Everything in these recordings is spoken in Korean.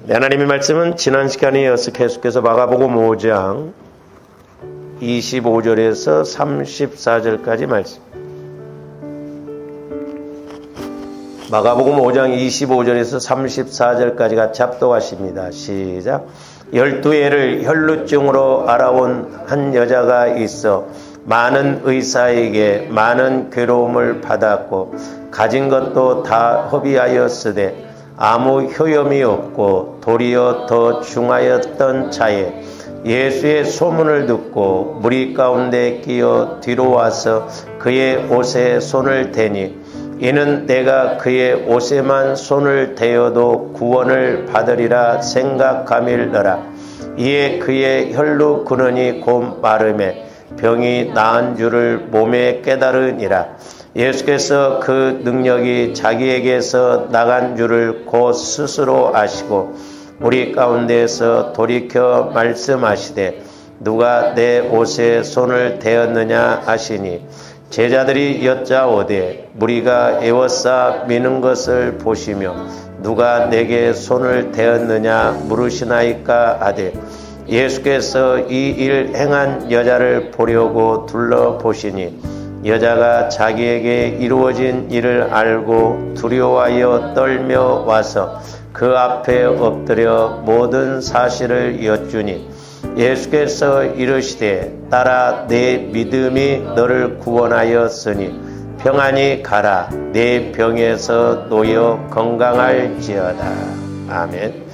하나님의 말씀은 지난 시간에 이어서 계속해서 마가복음 5장 25절에서 34절까지 말씀. 마가복음 5장 25절에서 34절까지 같이 합독하십니다. 시작. 12해를 혈루증으로 알아온 한 여자가 있어 많은 의사에게 많은 괴로움을 받았고 가진 것도 다 허비하였으되 아무 효염이 없고 도리어 더 중하였던 차에 예수의 소문을 듣고 무리 가운데 끼어 뒤로 와서 그의 옷에 손을 대니 이는 내가 그의 옷에만 손을 대어도 구원을 받으리라 생각함일더라. 이에 그의 혈루 근원이 곧 마름에 병이 나은 줄을 몸에 깨달으니라. 예수께서 그 능력이 자기에게서 나간 줄을 곧 스스로 아시고 우리 가운데에서 돌이켜 말씀하시되 누가 내 옷에 손을 대었느냐 하시니 제자들이 여짜오되 무리가 에워싸 미는 것을 보시며 누가 내게 손을 대었느냐 물으시나이까 하되 예수께서 이 일 행한 여자를 보려고 둘러보시니 여자가 자기에게 이루어진 일을 알고 두려워하여 떨며 와서 그 앞에 엎드려 모든 사실을 여쭈니 예수께서 이르시되 딸아 내 믿음이 너를 구원하였으니 평안히 가라 내 병에서 놓여 건강할지어다. 아멘.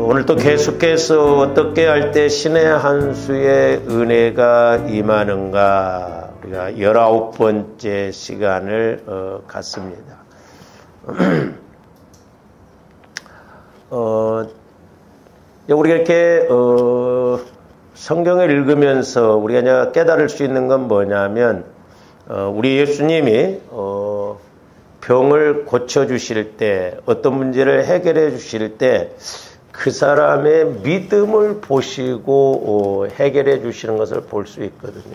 오늘 또 계속해서 어떻게 할 때 신의 한 수의 은혜가 임하는가 우리가 19번째 시간을 갖습니다. 우리가 이렇게 성경을 읽으면서 우리가 이제 깨달을 수 있는 건 뭐냐면 우리 예수님이 병을 고쳐주실 때 어떤 문제를 해결해 주실 때 그 사람의 믿음을 보시고 해결해 주시는 것을 볼 수 있거든요.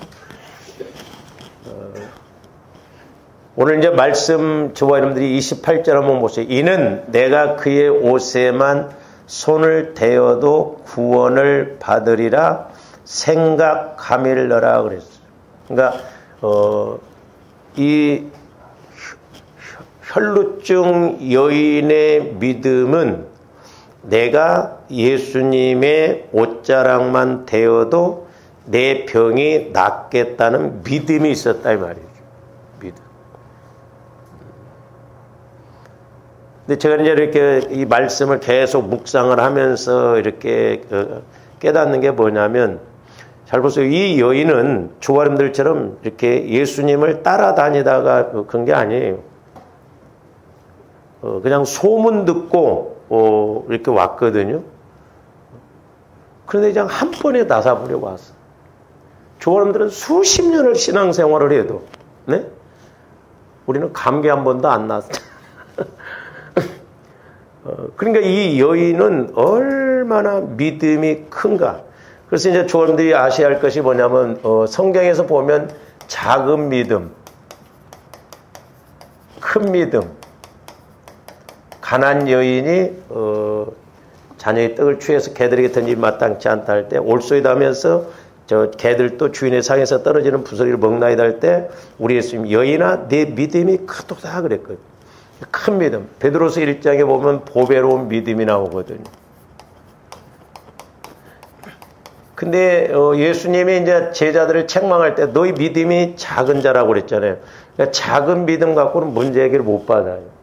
오늘 이제 말씀 저와 여러분들이 28절 한번 보세요. 이는 내가 그의 옷에만 손을 대어도 구원을 받으리라 생각함일러라 그랬어요. 그러니까 이 혈루증 여인의 믿음은 내가 예수님의 옷자락만 대어도 내 병이 낫겠다는 믿음이 있었다 이 말이죠. 믿음. 근데 제가 이제 이렇게 이 말씀을 계속 묵상을 하면서 이렇게 깨닫는 게 뭐냐면 잘 보세요. 이 여인은 조아름들처럼 이렇게 예수님을 따라다니다가 그런 게 아니에요. 그냥 소문 듣고 이렇게 왔거든요. 그런데 그냥 한 번에 나사보려고 왔어. 조아름들은 수십 년을 신앙생활을 해도 네? 우리는 감기 한 번도 안 났어. 그러니까 이 여인은 얼마나 믿음이 큰가. 그래서 이제 조아름들이 아셔야 할 것이 뭐냐면 성경에서 보면 작은 믿음, 큰 믿음, 가난 여인이 자녀의 떡을 취해서 개들에게 던지기 마땅치 않다 할 때 올소이다 하면서 저 개들도 주인의 상에서 떨어지는 부스러기를 먹나이다 할 때 우리 예수님 여인아 내 믿음이 크도다 그랬거든요. 큰 믿음. 베드로서 1장에 보면 보배로운 믿음이 나오거든요. 근데 예수님이 이제 제자들을 책망할 때 너희 믿음이 작은 자라고 그랬잖아요. 그러니까 작은 믿음 갖고는 문제 해결을 못 받아요.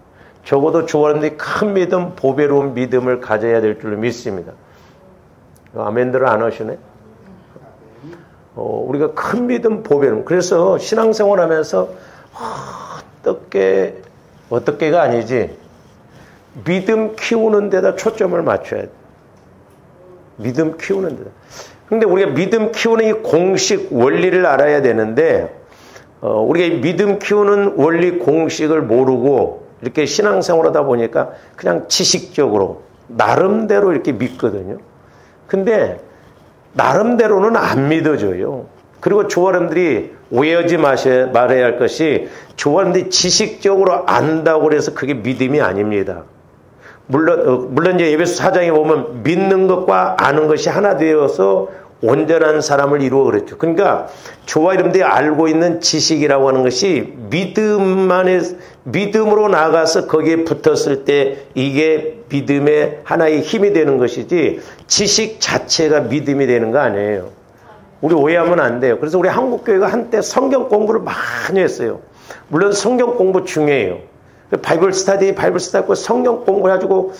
적어도 조아름들이 큰 믿음, 보배로운 믿음을 가져야 될 줄로 믿습니다. 아멘들을 안 하시네? 우리가 큰 믿음, 보배로움. 그래서 신앙생활 하면서 어떻게가 아니지. 믿음 키우는 데다 초점을 맞춰야 돼. 믿음 키우는 데다. 근데 우리가 믿음 키우는 이 공식 원리를 알아야 되는데, 우리가 이 믿음 키우는 원리 공식을 모르고, 이렇게 신앙생활 하다 보니까 그냥 지식적으로, 나름대로 이렇게 믿거든요. 근데, 나름대로는 안 믿어져요. 그리고 조화람들이 오해하지 말아야 할 것이 조화람들이 지식적으로 안다고 해서 그게 믿음이 아닙니다. 물론 이제 에베소 4장에 보면 믿는 것과 아는 것이 하나 되어서 온전한 사람을 이루어 그랬죠. 그러니까 조화람들이 알고 있는 지식이라고 하는 것이 믿음으로 나가서 거기에 붙었을 때 이게 믿음의 하나의 힘이 되는 것이지 지식 자체가 믿음이 되는 거 아니에요. 우리 오해하면 안 돼요. 그래서 우리 한국교회가 한때 성경 공부를 많이 했어요. 물론 성경 공부 중요해요. 바이블 스타디 성경 공부해가지고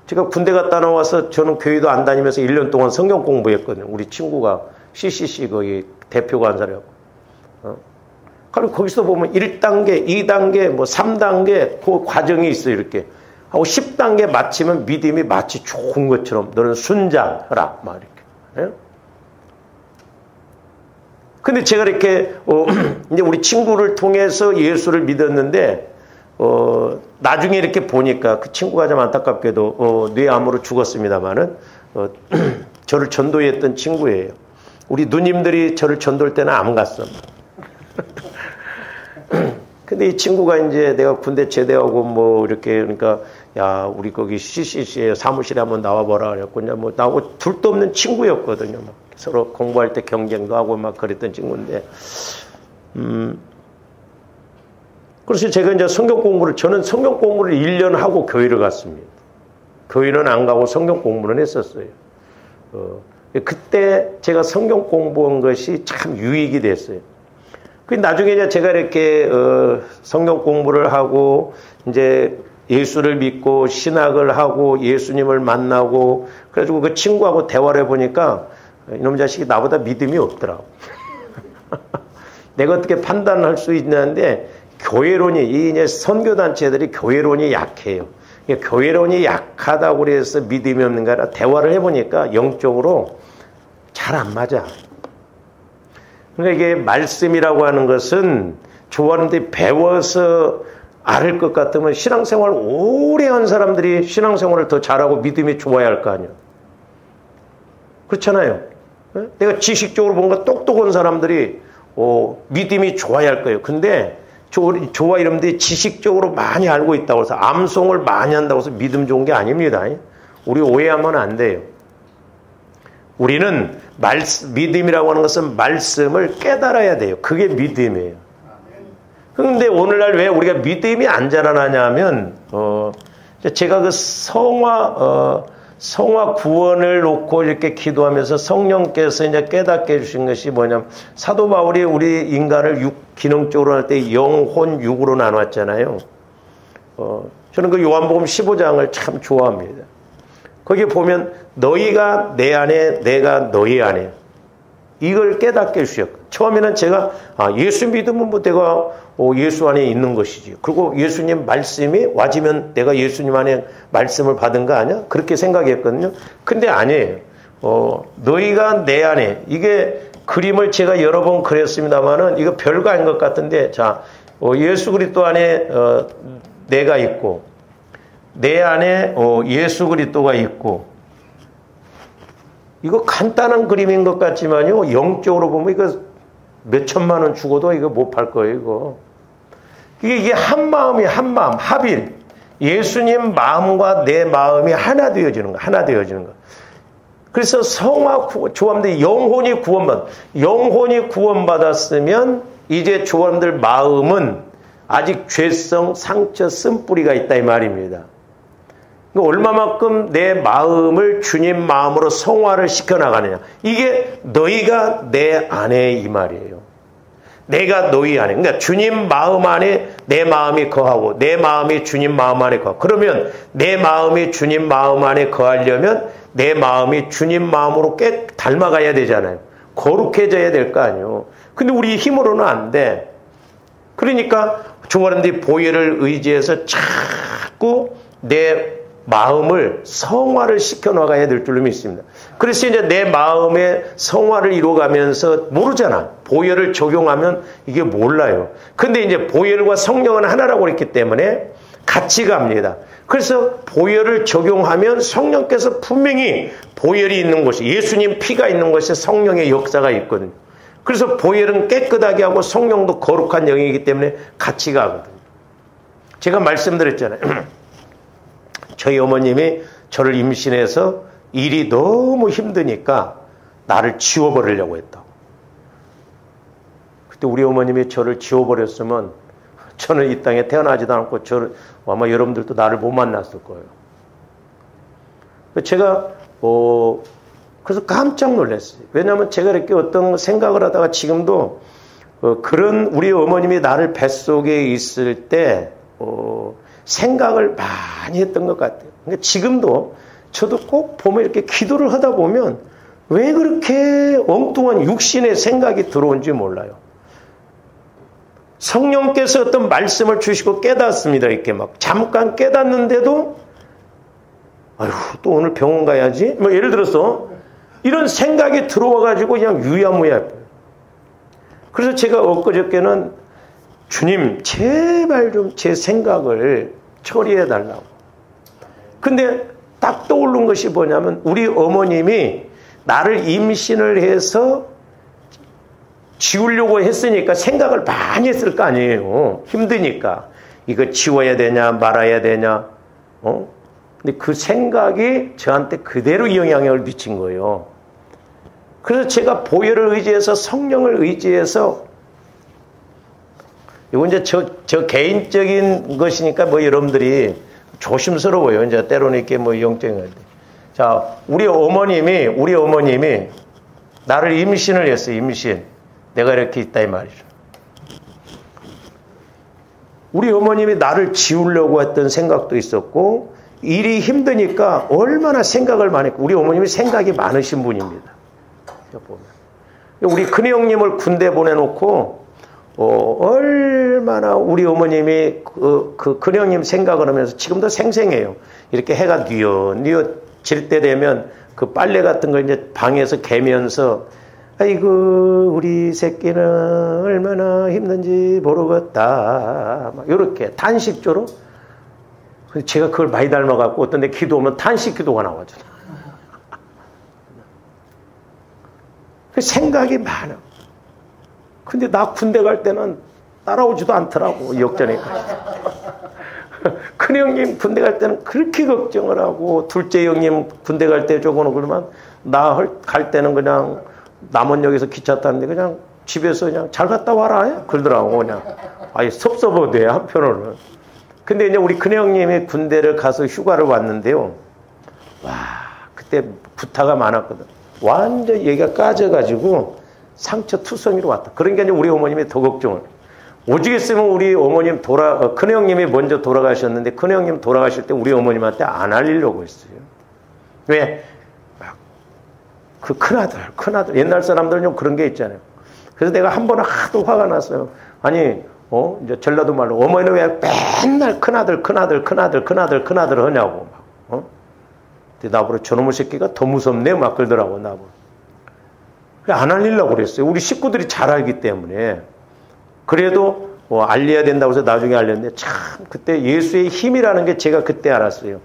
제가 군대 갔다 나와서 저는 교회도 안 다니면서 1년 동안 성경 공부했거든요. 우리 친구가 CCC 거기 대표가 한 사람이고. 그리고 거기서 보면 1단계, 2단계, 뭐 3단계 그 과정이 있어요. 이렇게 하고 10단계 마치면 믿음이 마치 좋은 것처럼 너는 순장하라 막 이렇게. 근데 제가 이렇게 이제 우리 친구를 통해서 예수를 믿었는데 나중에 이렇게 보니까 그 친구가 좀 안타깝게도 뇌암으로 죽었습니다만은 저를 전도했던 친구예요. 우리 누님들이 저를 전도할 때는 안 갔어. 근데 이 친구가 이제 내가 군대 제대하고 뭐 이렇게 그러니까 야 우리 거기 CCC에 사무실에 한번 나와보라 그랬고 뭐 나하고 둘도 없는 친구였거든요. 막 서로 공부할 때 경쟁도 하고 막 그랬던 친구인데 그래서 제가 이제 저는 성경 공부를 1년 하고 교회를 갔습니다. 교회는 안 가고 성경 공부는 했었어요. 그때 제가 성경 공부한 것이 참 유익이 됐어요. 나중에 이제 제가 이렇게 성경 공부를 하고 이제 예수를 믿고 신학을 하고 예수님을 만나고 그래가지고 그 친구하고 대화를 해보니까 이놈 자식이 나보다 믿음이 없더라고. 내가 어떻게 판단할 수 있냐는데 교회론이 이제 선교단체들이 교회론이 약해요. 교회론이 약하다고 그래서 믿음이 없는 게 아니라 대화를 해보니까 영적으로 잘 안 맞아. 그러니까 이게 말씀이라고 하는 것은 좋아하는데 배워서 알 것 같으면 신앙생활 오래 한 사람들이 신앙생활을 더 잘하고 믿음이 좋아야 할 거 아니에요. 그렇잖아요. 내가 지식적으로 뭔가 똑똑한 사람들이 믿음이 좋아야 할 거예요. 근데 조화 이름들이 지식적으로 많이 알고 있다고 해서 암송을 많이 한다고 해서 믿음 좋은 게 아닙니다. 우리 오해하면 안 돼요. 우리는 믿음이라고 하는 것은 말씀을 깨달아야 돼요. 그게 믿음이에요. 그런데 오늘날 왜 우리가 믿음이 안 자라나냐면 제가 그 성화 구원을 놓고 이렇게 기도하면서 성령께서 이제 깨닫게 해주신 것이 뭐냐면 사도 바울이 우리 인간을 기능적으로 할 때 영혼, 육으로 나눴잖아요. 저는 그 요한복음 15장을 참 좋아합니다. 거기 보면 너희가 내 안에 내가 너희 안에 이걸 깨닫게 해주셨고 처음에는 제가 예수 믿으면 뭐 내가 예수 안에 있는 것이지. 그리고 예수님 말씀이 와지면 내가 예수님 안에 말씀을 받은 거 아니야? 그렇게 생각했거든요. 근데 아니에요. 너희가 내 안에 이게 그림을 제가 여러 번 그렸습니다만은 이거 별거 아닌 것 같은데 자 예수 그리스도 안에 내가 있고 내 안에 예수 그리스도가 있고 이거 간단한 그림인 것 같지만요 영적으로 보면 이거 몇 천만 원 주고도 이거 못 팔 거예요. 이거 이게 한 마음이 한 마음 합일 예수님 마음과 내 마음이 하나 되어지는 거 하나 되어지는 거. 그래서 성화 조함들 영혼이 구원받았으면 이제 조함들 마음은 아직 죄성 상처 쓴뿌리가 있다 이 말입니다. 얼마만큼 내 마음을 주님 마음으로 성화를 시켜나가느냐. 이게 너희가 내 안에 이 말이에요. 내가 너희 안에. 그러니까 주님 마음 안에 내 마음이 거하고 내 마음이 주님 마음 안에 거하고 그러면 내 마음이 주님 마음 안에 거하려면 내 마음이 주님 마음으로 꽤 닮아가야 되잖아요. 거룩해져야 될 거 아니에요. 근데 우리 힘으로는 안 돼. 그러니까 중화람들이 보혈을 의지해서 자꾸 내 마음을 성화를 시켜나가야 될 줄로 믿습니다. 그래서 이제 내 마음의 성화를 이루어가면서 모르잖아. 보혈을 적용하면 이게 몰라요. 근데 이제 보혈과 성령은 하나라고 했기 때문에 같이 갑니다. 그래서 보혈을 적용하면 성령께서 분명히 보혈이 있는 곳이 예수님 피가 있는 곳에 성령의 역사가 있거든요. 그래서 보혈은 깨끗하게 하고 성령도 거룩한 영이기 때문에 같이 가거든요. 제가 말씀드렸잖아요. 저희 어머님이 저를 임신해서 일이 너무 힘드니까 나를 지워버리려고 했다고. 그때 우리 어머님이 저를 지워버렸으면 저는 이 땅에 태어나지도 않고 아마 여러분들도 나를 못 만났을 거예요. 제가 그래서 깜짝 놀랐어요. 왜냐하면 제가 이렇게 어떤 생각을 하다가 지금도 그런 우리 어머님이 나를 뱃속에 있을 때 생각을 많이 했던 것 같아요. 그러니까 지금도 저도 꼭 보면 이렇게 기도를 하다 보면 왜 그렇게 엉뚱한 육신의 생각이 들어온지 몰라요. 성령께서 어떤 말씀을 주시고 깨닫습니다. 이렇게 막 잠깐 깨닫는데도 아휴 또 오늘 병원 가야지. 뭐 예를 들어서 이런 생각이 들어와가지고 그냥 유야무야. 그래서 제가 엊그저께는 주님 제발 좀 제 생각을 처리해 달라고. 근데 딱 떠오른 것이 뭐냐면 우리 어머님이 나를 임신을 해서 지우려고 했으니까 생각을 많이 했을 거 아니에요. 힘드니까. 이거 지워야 되냐 말아야 되냐. 근데 그 생각이 저한테 그대로 영향을 미친 거예요. 그래서 제가 보혈을 의지해서 성령을 의지해서 이건 이제 저 개인적인 것이니까 뭐 여러분들이 조심스러워요. 이제 때로는 이렇게 뭐 영적인 할 때. 자, 우리 어머님이 나를 임신을 했어요. 임신. 내가 이렇게 있다 이 말이죠. 우리 어머님이 나를 지우려고 했던 생각도 있었고 일이 힘드니까 얼마나 생각을 많이 했고 우리 어머님이 생각이 많으신 분입니다. 우리 큰형님을 군대 보내놓고 얼마나 우리 어머님이 그 큰형님 생각을 하면서 지금도 생생해요. 이렇게 해가 뉘어질 때 되면 그 빨래 같은 거 이제 방에서 개면서 아이고 우리 새끼는 얼마나 힘든지 모르겠다 막 이렇게 탄식조로. 제가 그걸 많이 닮아갖고 어떤 데 기도하면 탄식 기도가 나와죠. 생각이 많아. 근데 나 군대 갈 때는 따라오지도 않더라고. 역전에까지. 큰형님 군대 갈 때는 그렇게 걱정을 하고 둘째 형님 군대 갈 때 조금 그러면 나 갈 때는 그냥 남원역에서 기차 타는데 그냥 집에서 그냥 잘 갔다 와라 그러더라고. 그냥 아예 섭섭하대 한편으로는. 근데 이제 우리 큰형님이 군대를 가서 휴가를 왔는데요. 와 그때 부타가 많았거든. 완전 얘가 까져가지고 상처 투성이로 왔다. 그러니까 이제 우리 어머님이 더 걱정을. 오죽했으면 우리 어머님 큰형님이 먼저 돌아가셨는데 큰형님 돌아가실 때 우리 어머님한테 안 알리려고 했어요. 왜? 그 큰아들. 옛날 사람들은 좀 그런 게 있잖아요. 그래서 내가 한 번은 하도 화가 났어요. 아니, 이제 전라도 말로 어머니는 왜 맨날 큰아들 하냐고. 근데 나보고 저놈의 새끼가 더 무섭네 막 그러더라고 나보고. 안 알리려고 그랬어요. 우리 식구들이 잘 알기 때문에. 그래도 알려야 된다고 해서 나중에 알렸는데 참 그때 예수의 힘이라는 게 제가 그때 알았어요.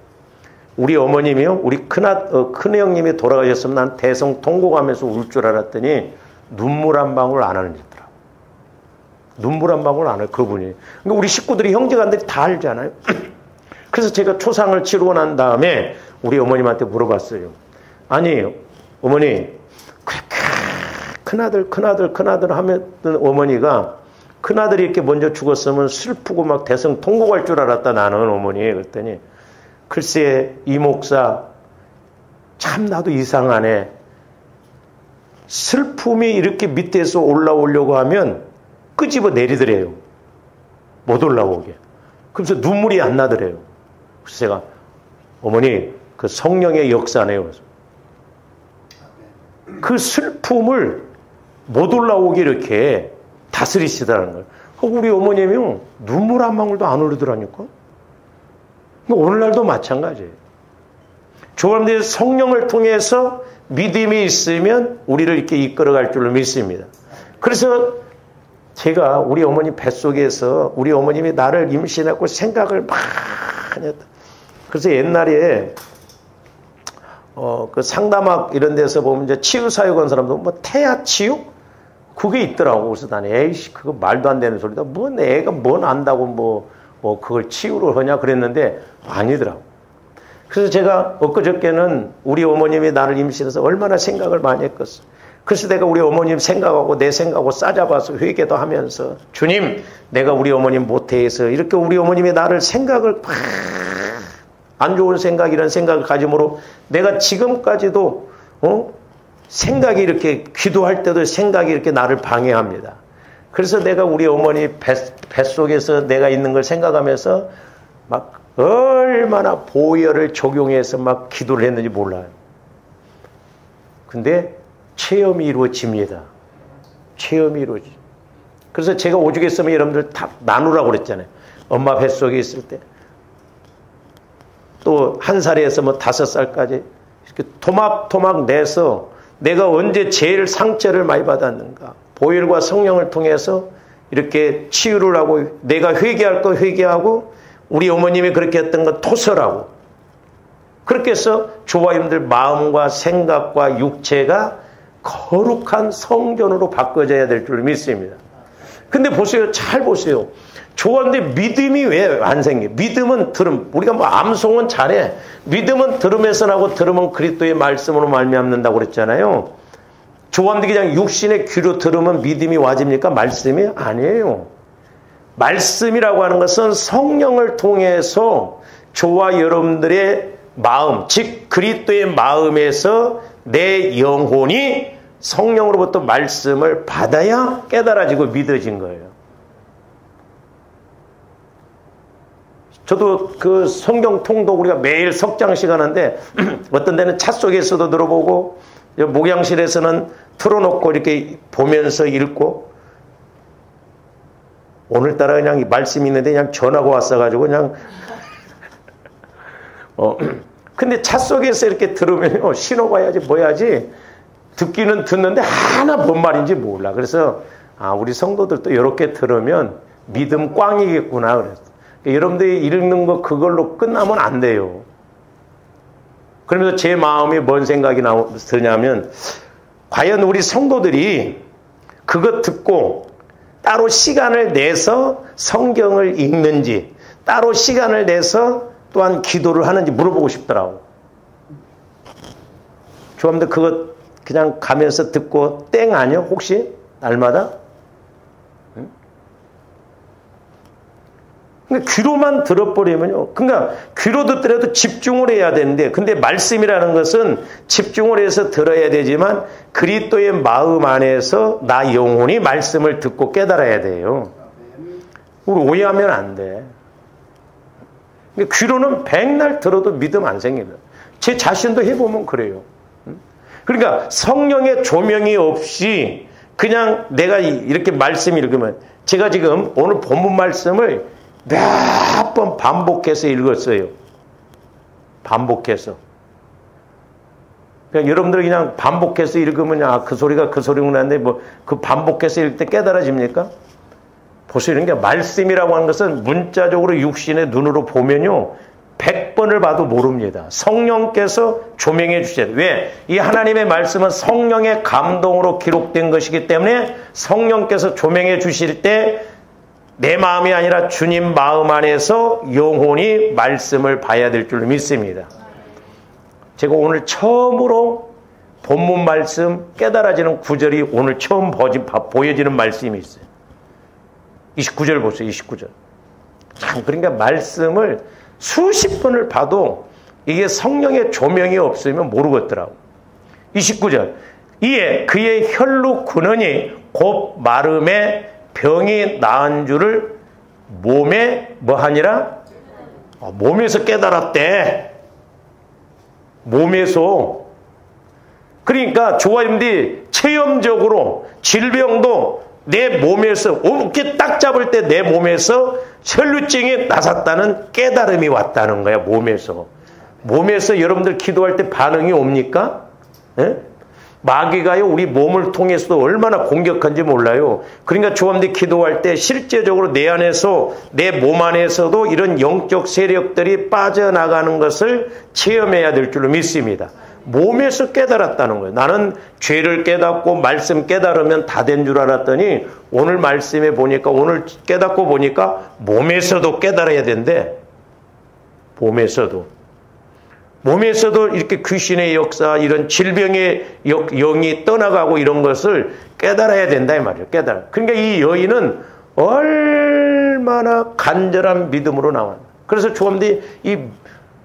우리 어머님이요. 우리 큰형님이 돌아가셨으면 난 대성통곡하면서 울 줄 알았더니 눈물 한 방울 안 흘리더라고. 눈물 한 방울 안 해요. 그분이. 그러니까 우리 식구들이 형제간들이 다 알잖아요. 그래서 제가 초상을 치르고 난 다음에 우리 어머님한테 물어봤어요. 아니 어머니 그렇게 큰아들 하면 어머니가 큰아들이 이렇게 먼저 죽었으면 슬프고 막 대성통곡할 줄 알았다 나는 어머니. 그랬더니 글쎄 이 목사 참 나도 이상하네. 슬픔이 이렇게 밑에서 올라오려고 하면 끄집어 내리더래요. 못 올라오게. 그래서 눈물이 안 나더래요. 그래서 제가 어머니 그 성령의 역사네요. 그 슬픔을 못 올라오게 이렇게 다스리시다는 거예요. 우리 어머님이 눈물 한 방울도 안 흘리더라니까. 오늘날도 마찬가지예요. 조감된 성령을 통해서 믿음이 있으면 우리를 이렇게 이끌어갈 줄로 믿습니다. 그래서 제가 우리 어머니 뱃속에서 우리 어머님이 나를 임신하고 생각을 많이 했다. 그래서 옛날에 그 상담학 이런 데서 보면 이제 치유사역한 사람도 뭐 태아 치유? 그게 있더라고. 그래서 나는 에이씨 그거 말도 안 되는 소리다. 뭐 애가 뭔 안다고 뭐 그걸 치유를 하냐 그랬는데 아니더라고. 그래서 제가 엊그저께는 우리 어머님이 나를 임신해서 얼마나 생각을 많이 했겠어. 그래서 내가 우리 어머님 생각하고 내 생각하고 싸잡아서 회개도 하면서 주님 내가 우리 어머님 못해서 이렇게 우리 어머님이 나를 생각을 안 좋은 생각 이런 생각을 가짐으로 내가 지금까지도 생각이 이렇게 기도할 때도 생각이 이렇게 나를 방해합니다. 그래서 내가 우리 어머니 뱃속에서 내가 있는 걸 생각하면서 막 얼마나 보혈을 적용해서 막 기도를 했는지 몰라요. 근데 체험이 이루어집니다. 체험이 이루어지. 그래서 제가 오죽했으면 여러분들 다 나누라고 그랬잖아요. 엄마 뱃속에 있을 때. 또 1살에서 뭐 5살까지 이렇게 토막토막 내서 내가 언제 제일 상처를 많이 받았는가. 보혈과 성령을 통해서 이렇게 치유를 하고 내가 회개할 거 회개하고 우리 어머님이 그렇게 했던 건 토설하고 그렇게 해서 조화님들 마음과 생각과 육체가 거룩한 성전으로 바꿔져야 될 줄 믿습니다. 근데 보세요. 잘 보세요. 좋았는데 믿음이 왜 안 생겨? 믿음은 들음. 우리가 뭐 암송은 잘해. 믿음은 들음에서 나고 들음은 그리스도의 말씀으로 말미암는다고 그랬잖아요. 좋았는데 그냥 육신의 귀로 들으면 믿음이 와집니까? 말씀이 아니에요. 말씀이라고 하는 것은 성령을 통해서 저와 여러분들의 마음, 즉 그리스도의 마음에서 내 영혼이 성령으로부터 말씀을 받아야 깨달아지고 믿어진 거예요. 저도 그 성경 통독 우리가 매일 석장씩 하는데 어떤 데는 차 속에서도 들어보고 목양실에서는 틀어놓고 이렇게 보면서 읽고 오늘따라 그냥 말씀이 있는데 그냥 전화가 왔어가지고 그냥 근데 차 속에서 이렇게 들으면요 신호가 와야지 뭐야지 듣기는 듣는데 하나 뭔 말인지 몰라. 그래서 우리 성도들도 이렇게 들으면 믿음 꽝이겠구나 그랬어. 여러분들이 읽는 거 그걸로 끝나면 안 돼요. 그러면서 제 마음에 뭔 생각이 드냐면 과연 우리 성도들이 그것 듣고 따로 시간을 내서 성경을 읽는지 따로 시간을 내서 또한 기도를 하는지 물어보고 싶더라고. 여러분들 그것 그냥 가면서 듣고 땡 아니요? 혹시 날마다? 그러니까 귀로만 들어버리면요. 그러니까 귀로 듣더라도 집중을 해야 되는데 근데 말씀이라는 것은 집중을 해서 들어야 되지만 그리스도의 마음 안에서 나 영혼이 말씀을 듣고 깨달아야 돼요. 우리 오해하면 안 돼. 그러니까 귀로는 백날 들어도 믿음 안 생깁니다. 제 자신도 해보면 그래요. 그러니까 성령의 조명이 없이 그냥 내가 이렇게 말씀 읽으면 제가 지금 오늘 본문 말씀을 몇 번 반복해서 읽었어요. 반복해서. 그냥 여러분들 그냥 반복해서 읽으면 그 소리가 그 소리구나 하는데 뭐 그 반복해서 읽을 때 깨달아집니까? 보세요. 이런 게 말씀이라고 하는 것은 문자적으로 육신의 눈으로 보면요 100번을 봐도 모릅니다. 성령께서 조명해 주셔야 돼요. 왜? 이 하나님의 말씀은 성령의 감동으로 기록된 것이기 때문에 성령께서 조명해 주실 때 내 마음이 아니라 주님 마음 안에서 영혼이 말씀을 봐야 될 줄 믿습니다. 제가 오늘 처음으로 본문 말씀 깨달아지는 구절이 오늘 처음 보여지는 말씀이 있어요. 29절 보세요. 29절. 참 그러니까 말씀을 수십 번을 봐도 이게 성령의 조명이 없으면 모르겠더라고. 29절. 이에 그의 혈로 근원이 곧 마름에 병이 나은 줄을 몸에 뭐하니라? 몸에서 깨달았대. 몸에서. 그러니까 조아님들이 체험적으로 질병도 내 몸에서 이렇게 딱 잡을 때 내 몸에서 혈루증이 나섰다는 깨달음이 왔다는 거야. 몸에서. 몸에서 여러분들 기도할 때 반응이 옵니까? 예? 마귀가요 우리 몸을 통해서도 얼마나 공격한지 몰라요. 그러니까 조함들 기도할 때 실제적으로 내 안에서 내 몸 안에서도 이런 영적 세력들이 빠져나가는 것을 체험해야 될 줄로 믿습니다. 몸에서 깨달았다는 거예요. 나는 죄를 깨닫고 말씀 깨달으면 다 된 줄 알았더니 오늘 말씀에 보니까, 오늘 깨닫고 보니까 몸에서도 깨달아야 된대. 몸에서도 이렇게 귀신의 역사, 이런 질병의 영이 떠나가고 이런 것을 깨달아야 된다 이 말이에요. 깨달아. 그러니까 이 여인은 얼마나 간절한 믿음으로 나와. 그래서 조금더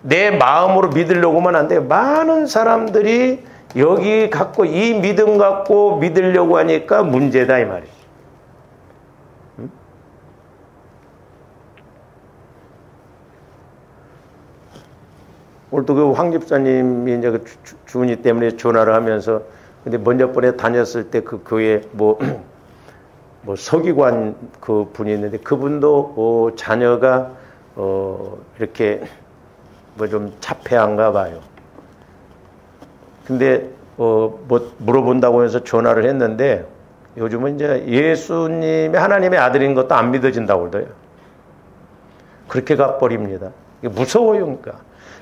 내 마음으로 믿으려고 하면 안 돼요. 많은 사람들이 여기 갖고 이 믿음 갖고 믿으려고 하니까 문제다 이 말이에요. 오늘도 그 황 집사님이 이제 그 주은이 때문에 전화를 하면서, 근데 먼저 번에 다녔을 때 그 교회 뭐 서기관 그 분이 있는데 그분도 자녀가 이렇게 뭐 좀 자폐한가 봐요. 근데 뭐 물어본다고 해서 전화를 했는데 요즘은 이제 예수님이 하나님의 아들인 것도 안 믿어진다고 그래요. 그렇게 가버립니다. 무서워요.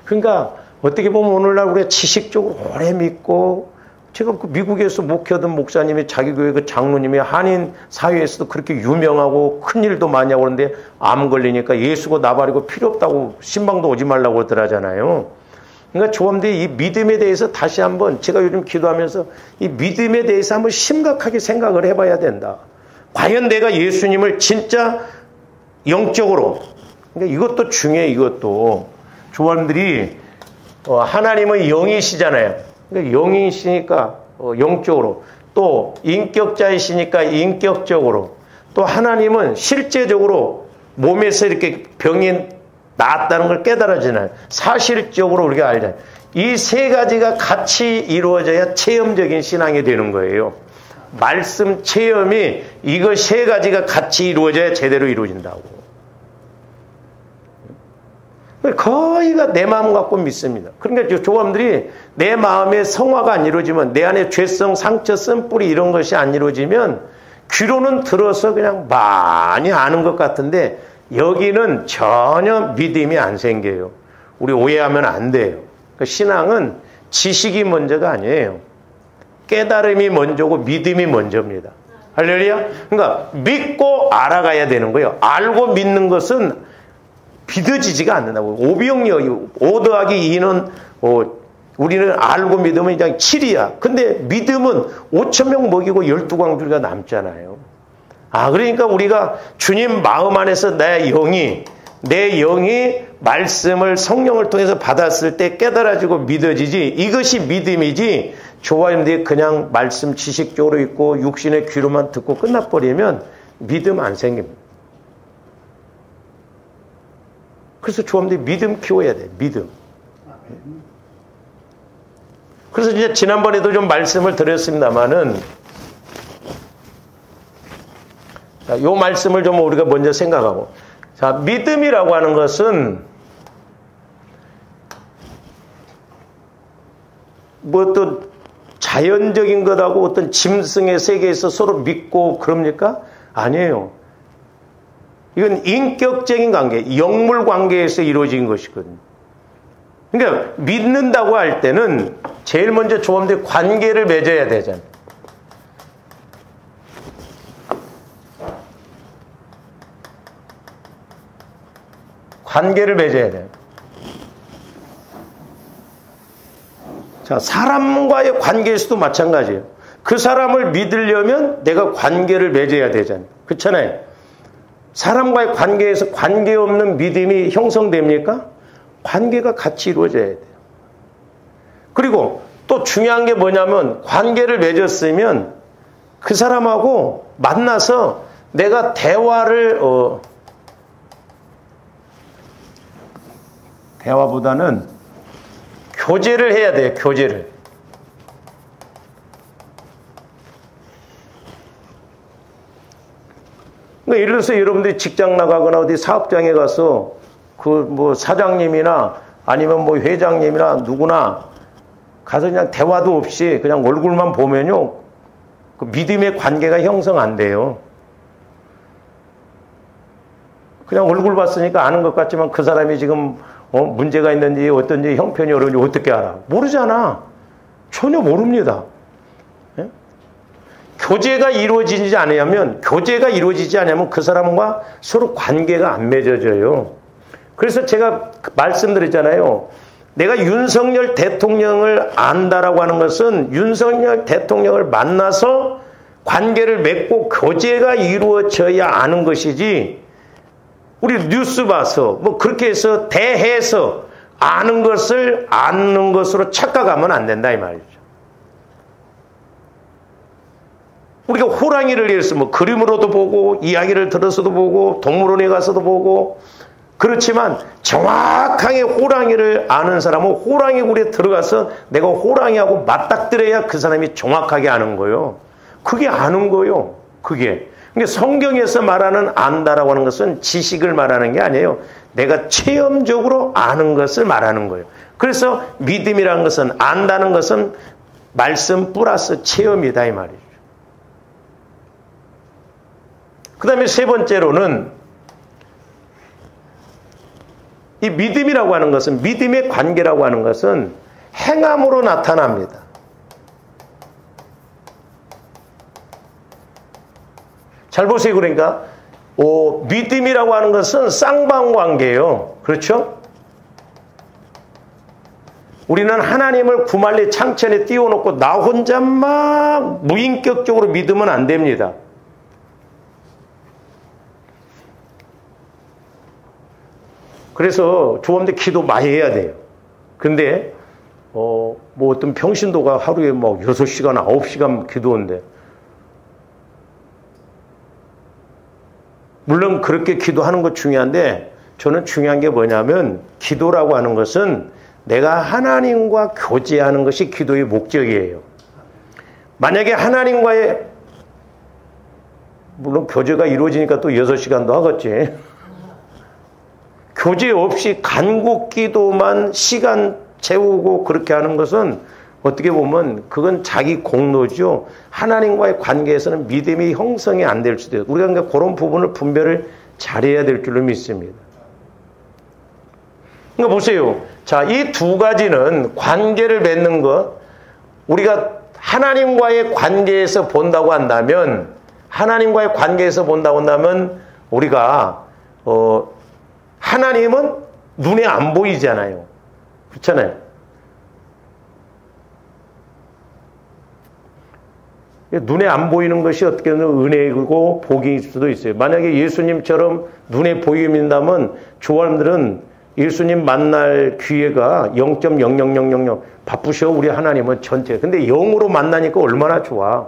그러니까 어떻게 보면 오늘날 우리가 지식적으로 오래 믿고, 제가 그 미국에서 목회하던 목사님이 자기 교회 그 장로님이 한인 사회에서도 그렇게 유명하고 큰 일도 많이 하고 그러는데 암 걸리니까 예수고 나발이고 필요 없다고 신방도 오지 말라고 그러더라잖아요. 그러니까 조금들이 이 믿음에 대해서 다시 한번, 제가 요즘 기도하면서 이 믿음에 대해서 한번 심각하게 생각을 해봐야 된다. 과연 내가 예수님을 진짜 영적으로, 그러니까 이것도 중요해. 이것도 조원들이 하나님은 영이시잖아요. 그러니까 영이시니까 영적으로, 또 인격자이시니까 인격적으로, 또 하나님은 실제적으로 몸에서 이렇게 병이 나았다는 걸 깨달아지나요? 사실적으로 우리가 알잖아요. 이 세 가지가 같이 이루어져야 체험적인 신앙이 되는 거예요. 말씀 체험이 이거 세 가지가 같이 이루어져야 제대로 이루어진다고. 거의가 내 마음 갖고 믿습니다. 그러니까 조감들이 내 마음의 성화가 안 이루어지면, 내 안에 죄성, 상처, 쓴뿌리 이런 것이 안 이루어지면 귀로는 들어서 그냥 많이 아는 것 같은데 여기는 전혀 믿음이 안 생겨요. 우리 오해하면 안 돼요. 그러니까 신앙은 지식이 먼저가 아니에요. 깨달음이 먼저고 믿음이 먼저입니다. 할렐루야. 그러니까 믿고 알아가야 되는 거예요. 알고 믿는 것은 믿어지지가 않는다고. 오병이어이 5 더하기 2는 우리는 알고 믿으면 그냥 7이야. 근데 믿음은 5,000명 먹이고 12광주리가 남잖아요. 그러니까 우리가 주님 마음 안에서 내 영이 말씀을 성령을 통해서 받았을 때 깨달아지고 믿어지지, 이것이 믿음이지, 조화임들이 그냥 말씀 지식적으로 있고 육신의 귀로만 듣고 끝나버리면 믿음 안 생깁니다. 그래서 조화임들이 믿음 키워야 돼. 믿음. 그래서 이제 지난번에도 좀 말씀을 드렸습니다만은, 자, 요 말씀을 좀 우리가 먼저 생각하고, 자, 믿음이라고 하는 것은 뭐 또 자연적인 것하고 어떤 짐승의 세계에서 서로 믿고 그럽니까? 아니에요. 이건 인격적인 관계, 영물 관계에서 이루어진 것이거든요. 그러니까 믿는다고 할 때는 제일 먼저 조금들 관계를 맺어야 되잖아요. 관계를 맺어야 돼요. 자, 사람과의 관계에서도 마찬가지예요. 그 사람을 믿으려면 내가 관계를 맺어야 되잖아요. 그렇잖아요. 사람과의 관계에서 관계없는 믿음이 형성됩니까? 관계가 같이 이루어져야 돼요. 그리고 또 중요한 게 뭐냐면, 관계를 맺었으면 그 사람하고 만나서 내가 대화보다는 교제를 해야 돼요. 교제를. 그러니까 예를 들어서 여러분들이 직장 나가거나 어디 사업장에 가서 그 뭐 사장님이나 아니면 뭐 회장님이나 누구나 가서 그냥 대화도 없이 그냥 얼굴만 보면요, 그 믿음의 관계가 형성 안 돼요. 그냥 얼굴 봤으니까 아는 것 같지만 그 사람이 지금 문제가 있는지 어떤지 형편이 어려운지 어떻게 알아? 모르잖아. 전혀 모릅니다. 예? 교제가 이루어지지 않으면 그 사람과 서로 관계가 안 맺어져요. 그래서 제가 말씀드렸잖아요. 내가 윤석열 대통령을 안다라고 하는 것은 윤석열 대통령을 만나서 관계를 맺고 교제가 이루어져야 아는 것이지, 우리 뉴스 봐서 뭐 그렇게 해서 대해서 아는 것을 아는 것으로 착각하면 안 된다 이 말이죠. 우리가 호랑이를 위해서 뭐 그림으로도 보고 이야기를 들어서도 보고 동물원에 가서도 보고, 그렇지만 정확하게 호랑이를 아는 사람은 호랑이 굴에 들어가서 내가 호랑이하고 맞닥뜨려야 그 사람이 정확하게 아는 거예요. 그게 아는 거예요. 그게. 근데 성경에서 말하는 안다라고 하는 것은 지식을 말하는 게 아니에요. 내가 체험적으로 아는 것을 말하는 거예요. 그래서 믿음이라는 것은, 안다는 것은 말씀 플러스 체험이다 이 말이죠. 그 다음에 세 번째로는, 이 믿음이라고 하는 것은, 믿음의 관계라고 하는 것은 행함으로 나타납니다. 잘 보세요. 그러니까 믿음이라고 하는 것은 쌍방관계예요. 그렇죠? 우리는 하나님을 구말리 창천에 띄워놓고 나 혼자 막 무인격적으로 믿으면 안 됩니다. 그래서 조언데 기도 많이 해야 돼요. 근데 뭐 어떤 평신도가 하루에 뭐 6시간, 9시간 기도한대. 물론 그렇게 기도하는 것 중요한데, 저는 중요한 게 뭐냐면, 기도라고 하는 것은 내가 하나님과 교제하는 것이 기도의 목적이에요. 만약에 하나님과의, 물론 교제가 이루어지니까 또 6시간도 하겠지. 교제 없이 간곡 기도만 시간 채우고 그렇게 하는 것은 어떻게 보면 그건 자기 공로죠. 하나님과의 관계에서는 믿음이 형성이 안 될 수도 있어요. 우리가 그러니까 그런 부분을 분별을 잘해야 될 줄로 믿습니다. 그러니까 보세요. 자, 이 두 가지는 관계를 맺는 것, 우리가 하나님과의 관계에서 본다고 한다면, 우리가 하나님은 눈에 안 보이잖아요. 그렇잖아요. 눈에 안 보이는 것이 어떻게 보면 은혜이고 복일 수도 있어요. 만약에 예수님처럼 눈에 보인다면 조원들은 예수님 만날 기회가 0.00000 바쁘셔. 우리 하나님은 전체. 근데 0으로 만나니까 얼마나 좋아.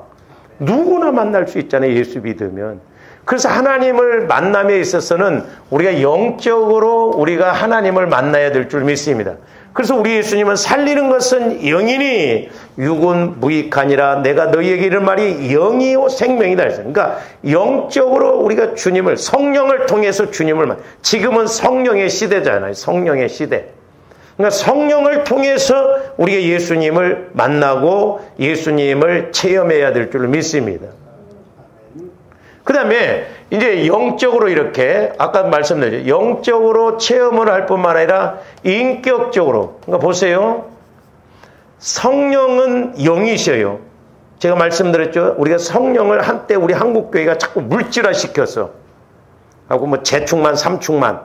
누구나 만날 수 있잖아요. 예수 믿으면. 그래서 하나님을 만남에 있어서는 우리가 영적으로 우리가 하나님을 만나야 될 줄 믿습니다. 그래서 우리 예수님은 살리는 것은 영이니 육은 무익하니라. 내가 너희에게 이른 말이 영이요 생명이다 했어요. 그러니까 영적으로 우리가 주님을, 성령을 통해서 주님을 지금은 성령의 시대잖아요. 성령의 시대. 그러니까 성령을 통해서 우리가 예수님을 만나고 예수님을 체험해야 될 줄 믿습니다. 그 다음에 이제 영적으로 이렇게 아까 말씀드렸죠. 영적으로 체험을 할 뿐만 아니라 인격적으로. 그러니까 보세요. 성령은 영이셔요. 제가 말씀드렸죠. 우리가 성령을 한때 우리 한국교회가 자꾸 물질화 시켰어. 하고 뭐 재충만, 삼충만.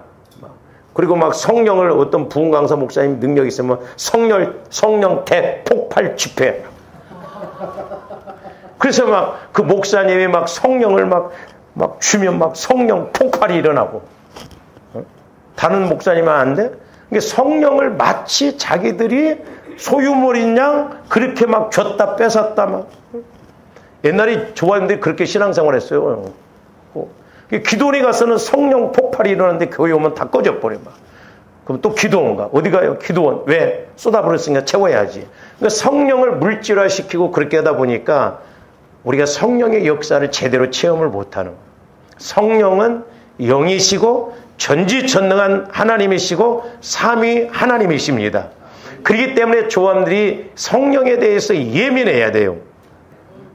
그리고 막 성령을 어떤 부흥 강사 목사님 능력 있으면 성령 대폭발 집회. 그래서 막 그 목사님이 막 성령을 막 주면 막 성령 폭발이 일어나고. 다른 목사님은 안 돼? 그러니까 성령을 마치 자기들이 소유물인 양 그렇게 막 줬다 뺏었다 막. 옛날에 조화님들이 그렇게 신앙생활 했어요. 기도원에 가서는 성령 폭발이 일어나는데 교회 오면 다 꺼져버려 막. 그럼 또 기도원 가. 어디 가요? 기도원. 왜? 쏟아버렸으니까 채워야지. 그러니까 성령을 물질화시키고 그렇게 하다 보니까 우리가 성령의 역사를 제대로 체험을 못하는 거예요. 성령은 영이시고 전지전능한 하나님이시고 삼위 하나님이십니다. 그렇기 때문에 조함들이 성령에 대해서 예민해야 돼요.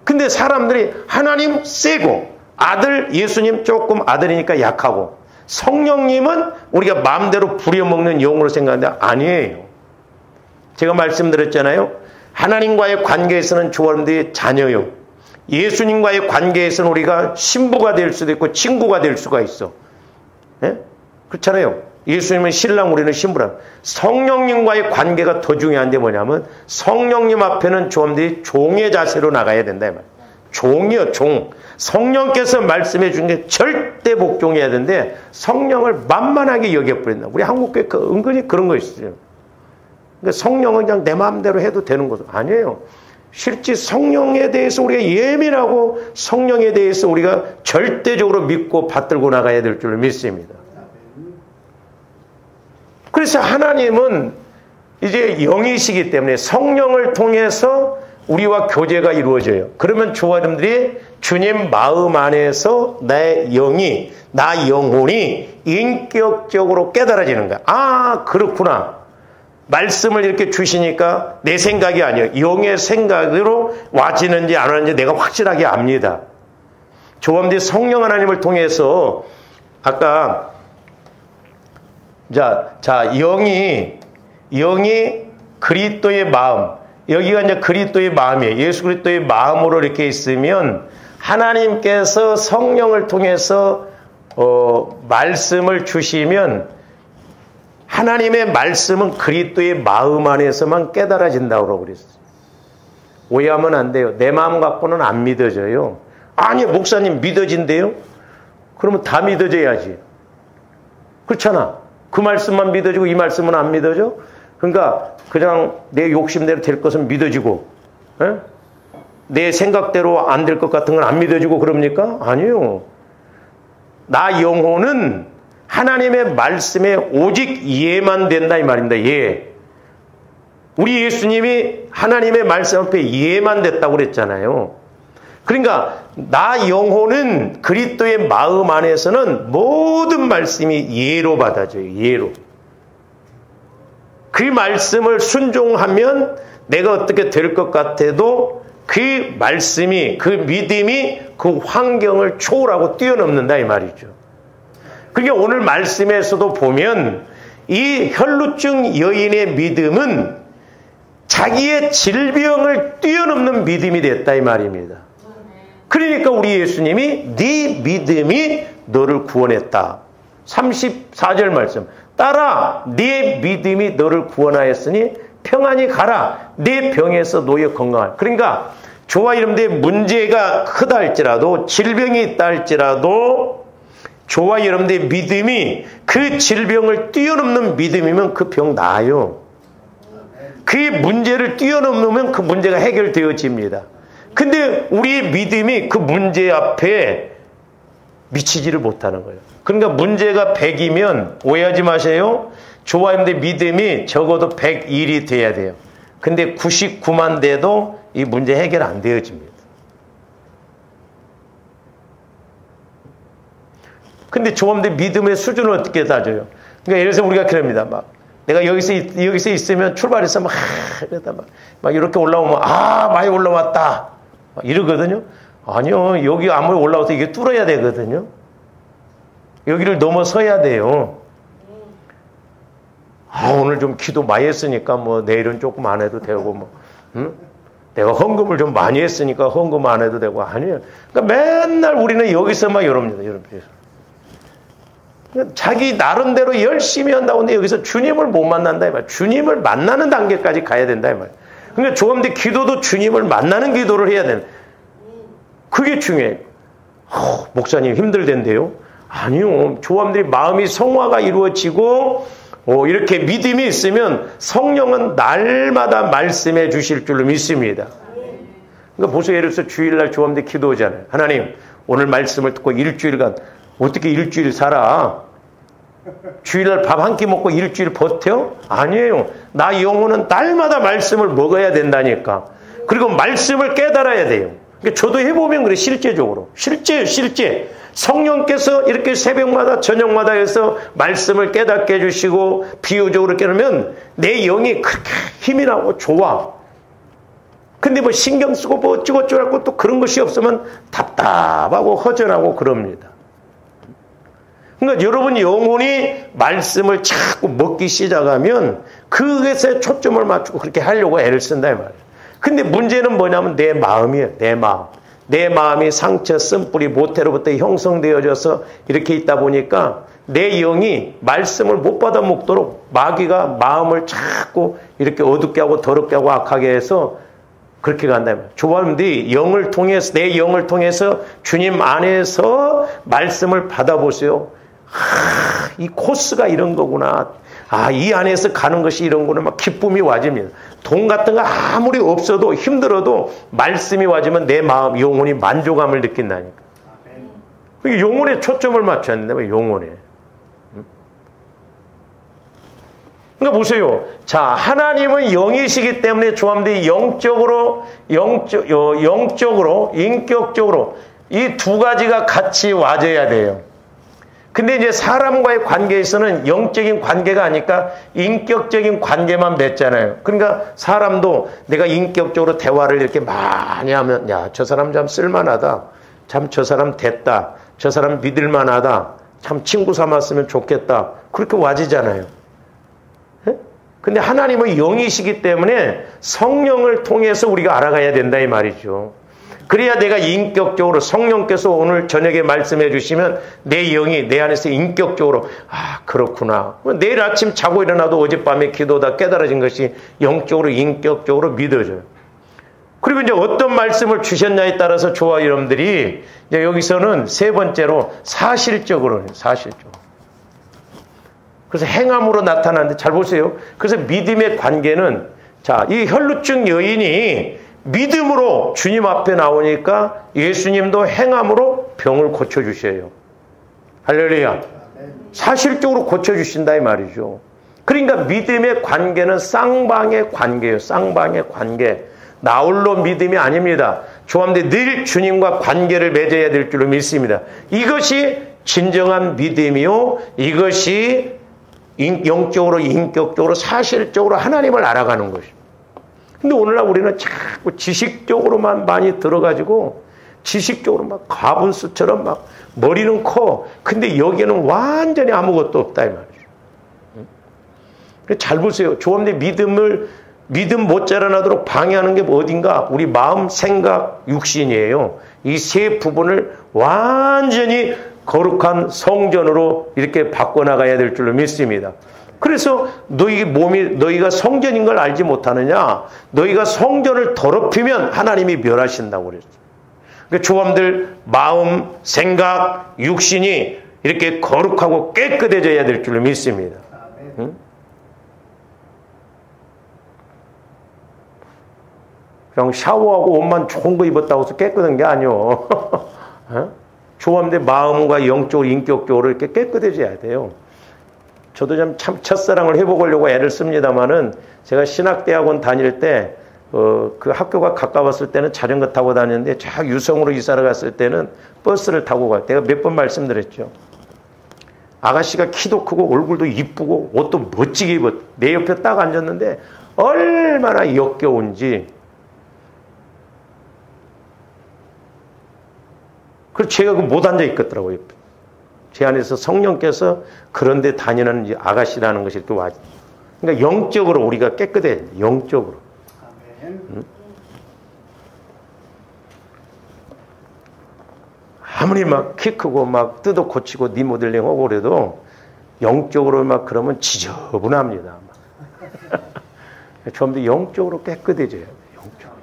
근데 사람들이 하나님 세고 아들 예수님 조금 아들이니까 약하고 성령님은 우리가 마음대로 부려먹는 영으로 생각하는데 아니에요. 제가 말씀드렸잖아요. 하나님과의 관계에서는 조원들이 자녀요. 예수님과의 관계에서는 우리가 신부가 될 수도 있고 친구가 될 수가 있어. 예? 그렇잖아요. 예수님은 신랑, 우리는 신부라. 성령님과의 관계가 더 중요한데 뭐냐면 성령님 앞에는 조원들이 종의 자세로 나가야 된다. 종이요, 종. 성령께서 말씀해 준 게 절대 복종해야 되는데 성령을 만만하게 여겨버린다. 우리 한국교회 은근히 그런 거 있어요. 그러니까 성령은 그냥 내 마음대로 해도 되는 거죠. 아니에요. 실제 성령에 대해서 우리가 예민하고 성령에 대해서 우리가 절대적으로 믿고 받들고 나가야 될 줄로 믿습니다. 그래서 하나님은 이제 영이시기 때문에 성령을 통해서 우리와 교제가 이루어져요. 그러면 저와 여러분들이 주님 마음 안에서 내 영이, 나 영혼이 인격적으로 깨달아지는 거야. 아, 그렇구나. 말씀을 이렇게 주시니까 내 생각이 아니에요. 영의 생각으로 와지는지 안 와지는지 내가 확실하게 압니다. 저와 여러분들이 성령 하나님을 통해서 아까 자 영이 그리스도의 마음, 여기가 이제 그리스도의 마음이에요. 예수 그리스도의 마음으로 이렇게 있으면 하나님께서 성령을 통해서 말씀을 주시면 하나님의 말씀은 그리스도의 마음 안에서만 깨달아진다고 그랬어요. 오해하면 안 돼요. 내 마음 갖고는 안 믿어져요. 아니, 목사님 믿어진대요? 그러면 다 믿어져야지. 그렇잖아. 그 말씀만 믿어지고 이 말씀은 안 믿어져? 그러니까 그냥 내 욕심대로 될 것은 믿어지고, 에? 내 생각대로 안 될 것 같은 건 안 믿어지고 그럽니까? 아니요. 나 영혼은 하나님의 말씀에 오직 예만 된다 이 말입니다. 예. 우리 예수님이 하나님의 말씀 앞에 예만 됐다고 그랬잖아요. 그러니까 나 영혼은 그리스도의 마음 안에서는 모든 말씀이 예로 받아져요. 예로. 그 말씀을 순종하면 내가 어떻게 될 것 같아도 그 말씀이, 그 믿음이 그 환경을 초월하고 뛰어넘는다 이 말이죠. 그러니까 오늘 말씀에서도 보면 이 혈루증 여인의 믿음은 자기의 질병을 뛰어넘는 믿음이 됐다 이 말입니다. 그러니까 우리 예수님이 네 믿음이 너를 구원했다. 34절 말씀. 따라 네 믿음이 너를 구원하였으니 평안히 가라. 네 병에서 놓여 건강하라. 그러니까 저와 여러분들의 문제가 크다 할지라도 질병이 있다 할지라도 저와 여러분들의 믿음이 그 질병을 뛰어넘는 믿음이면 그 병 나아요. 그 문제를 뛰어넘으면 그 문제가 해결되어집니다. 근데 우리의 믿음이 그 문제 앞에 미치지를 못하는 거예요. 그러니까 문제가 100이면 오해하지 마세요. 저와 여러분들의 믿음이 적어도 101이 돼야 돼요. 근데 99만 돼도 이 문제 해결 안 되어집니다. 근데 저와 여러분들의 믿음의 수준을 어떻게 따져요? 그러니까 예를 들어서 우리가 그럽니다. 막 내가 여기서 있으면 출발해서 막 이렇게 올라오면 많이 올라왔다. 막 이러거든요. 아니요. 여기 아무리 올라와서 이게 뚫어야 되거든요. 여기를 넘어서야 돼요. 오늘 좀 기도 많이 했으니까 뭐 내일은 조금 안 해도 되고 뭐 내가 헌금을 좀 많이 했으니까 헌금 안 해도 되고 아니에요. 그러니까 맨날 우리는 여기서만 이럽니다. 자기 나름대로 열심히 한다고 하는데 여기서 주님을 못 만난다 이 말. 주님을 만나는 단계까지 가야 된다 이 말. 그러니까 조금더 기도도 주님을 만나는 기도를 해야 되는. 그게 중요해요. 목사님 힘들댄데요? 아니요. 조함들이 마음이 성화가 이루어지고 이렇게 믿음이 있으면 성령은 날마다 말씀해 주실 줄로 믿습니다. 그러니까 보세요. 예를 들어서 주일날 조함들 기도하잖아요. 하나님 오늘 말씀을 듣고 일주일간 어떻게 일주일 살아? 주일날 밥 한 끼 먹고 일주일 버텨? 아니에요. 나 영혼은 날마다 말씀을 먹어야 된다니까. 그리고 말씀을 깨달아야 돼요. 그러니까 저도 해보면 그래. 실제적으로. 실제. 성령께서 이렇게 새벽마다 저녁마다 해서 말씀을 깨닫게 해주시고 비유적으로 깨우면 내 영이 그렇게 힘이 나고 좋아. 근데 뭐 신경 쓰고 뭐 어쩌고저쩌고 또 그런 것이 없으면 답답하고 허전하고 그럽니다. 그러니까 여러분 영혼이 말씀을 자꾸 먹기 시작하면 그것에 초점을 맞추고 그렇게 하려고 애를 쓴다 이 말이에요. 근데 문제는 뭐냐면 내 마음이에요. 내 마음. 내 마음이 상처, 쓴뿌리, 모태로부터 형성되어져서 이렇게 있다 보니까 내 영이 말씀을 못 받아 먹도록 마귀가 마음을 자꾸 이렇게 어둡게 하고 더럽게 하고 악하게 해서 그렇게 간다면 조합원들이 영을 통해서 내 영을 통해서 주님 안에서 말씀을 받아보세요. 이 코스가 이런 거구나. 이 안에서 가는 것이 이런 거는 막 기쁨이 와집니다. 돈 같은 거 아무리 없어도 힘들어도 말씀이 와지면 내 마음, 영혼이 만족감을 느낀다니까. 영혼에 초점을 맞춰야 된다면 영혼에. 그러니까 보세요. 자, 하나님은 영이시기 때문에 조함들이 영적으로, 인격적으로 이 두 가지가 같이 와져야 돼요. 근데 이제 사람과의 관계에서는 영적인 관계가 아니까 인격적인 관계만 맺잖아요. 그러니까 사람도 내가 인격적으로 대화를 이렇게 많이 하면 야, 저 사람 참 쓸만하다. 참 저 사람 됐다. 저 사람 믿을만하다. 참 친구 삼았으면 좋겠다. 그렇게 와지잖아요. 근데 하나님은 영이시기 때문에 성령을 통해서 우리가 알아가야 된다 이 말이죠. 그래야 내가 인격적으로 성령께서 오늘 저녁에 말씀해 주시면 내 영이 내 안에서 인격적으로 그렇구나. 내일 아침 자고 일어나도 어젯밤에 기도다 깨달아진 것이 영적으로 인격적으로 믿어져요. 그리고 이제 어떤 말씀을 주셨냐에 따라서 좋아 여러분들이 이제 여기서는 세 번째로 사실적으로. 그래서 행함으로 나타나는데 잘 보세요. 그래서 믿음의 관계는 자, 이 혈루증 여인이 믿음으로 주님 앞에 나오니까 예수님도 행함으로 병을 고쳐주셔요. 할렐루야. 사실적으로 고쳐주신다 이 말이죠. 그러니까 믿음의 관계는 쌍방의 관계예요. 쌍방의 관계. 나 홀로 믿음이 아닙니다. 조함대 늘 주님과 관계를 맺어야 될 줄로 믿습니다. 이것이 진정한 믿음이요. 이것이 영적으로, 인격적으로, 사실적으로 하나님을 알아가는 것입니다. 근데 오늘날 우리는 자꾸 지식적으로만 많이 들어가지고 지식적으로 막 가분수처럼 막 머리는 커. 근데 여기에는 완전히 아무것도 없다 이 말이죠. 잘 보세요. 조함대 믿음 못 자라나도록 방해하는 게 어딘가? 우리 마음, 생각, 육신이에요. 이 세 부분을 완전히 거룩한 성전으로 이렇게 바꿔나가야 될 줄로 믿습니다. 그래서 너희가 성전인 걸 알지 못하느냐? 너희가 성전을 더럽히면 하나님이 멸하신다고 그랬어요. 그러니까 조함들 마음, 생각, 육신이 이렇게 거룩하고 깨끗해져야 될 줄로 믿습니다. 응? 그냥 샤워하고 옷만 좋은 거 입었다고 해서 깨끗한 게 아니요. 조함들 마음과 영적으로, 인격적으로 이렇게 깨끗해져야 돼요. 저도 참 첫사랑을 해보려고 애를 씁니다만은 제가 신학대학원 다닐 때 그 학교가 가까웠을 때는 자전거 타고 다녔는데 저 유성으로 이사를 갔을 때는 버스를 타고 가요. 내가 몇 번 말씀드렸죠. 아가씨가 키도 크고 얼굴도 이쁘고 옷도 멋지게 입었. 내 옆에 딱 앉았는데 얼마나 역겨운지. 그래서 제가 못 앉아 있겠더라고요. 제 안에서 성령께서 그런 데 다니는 아가씨라는 것이 이렇게 와. 그러니까 영적으로 우리가 깨끗해. 영적으로. 응? 아무리 막 키 크고 막 뜯어 고치고 니 모델링 하고 그래도 영적으로 막 그러면 지저분합니다. 좀 더 영적으로 깨끗해져야 돼요. 영적으로.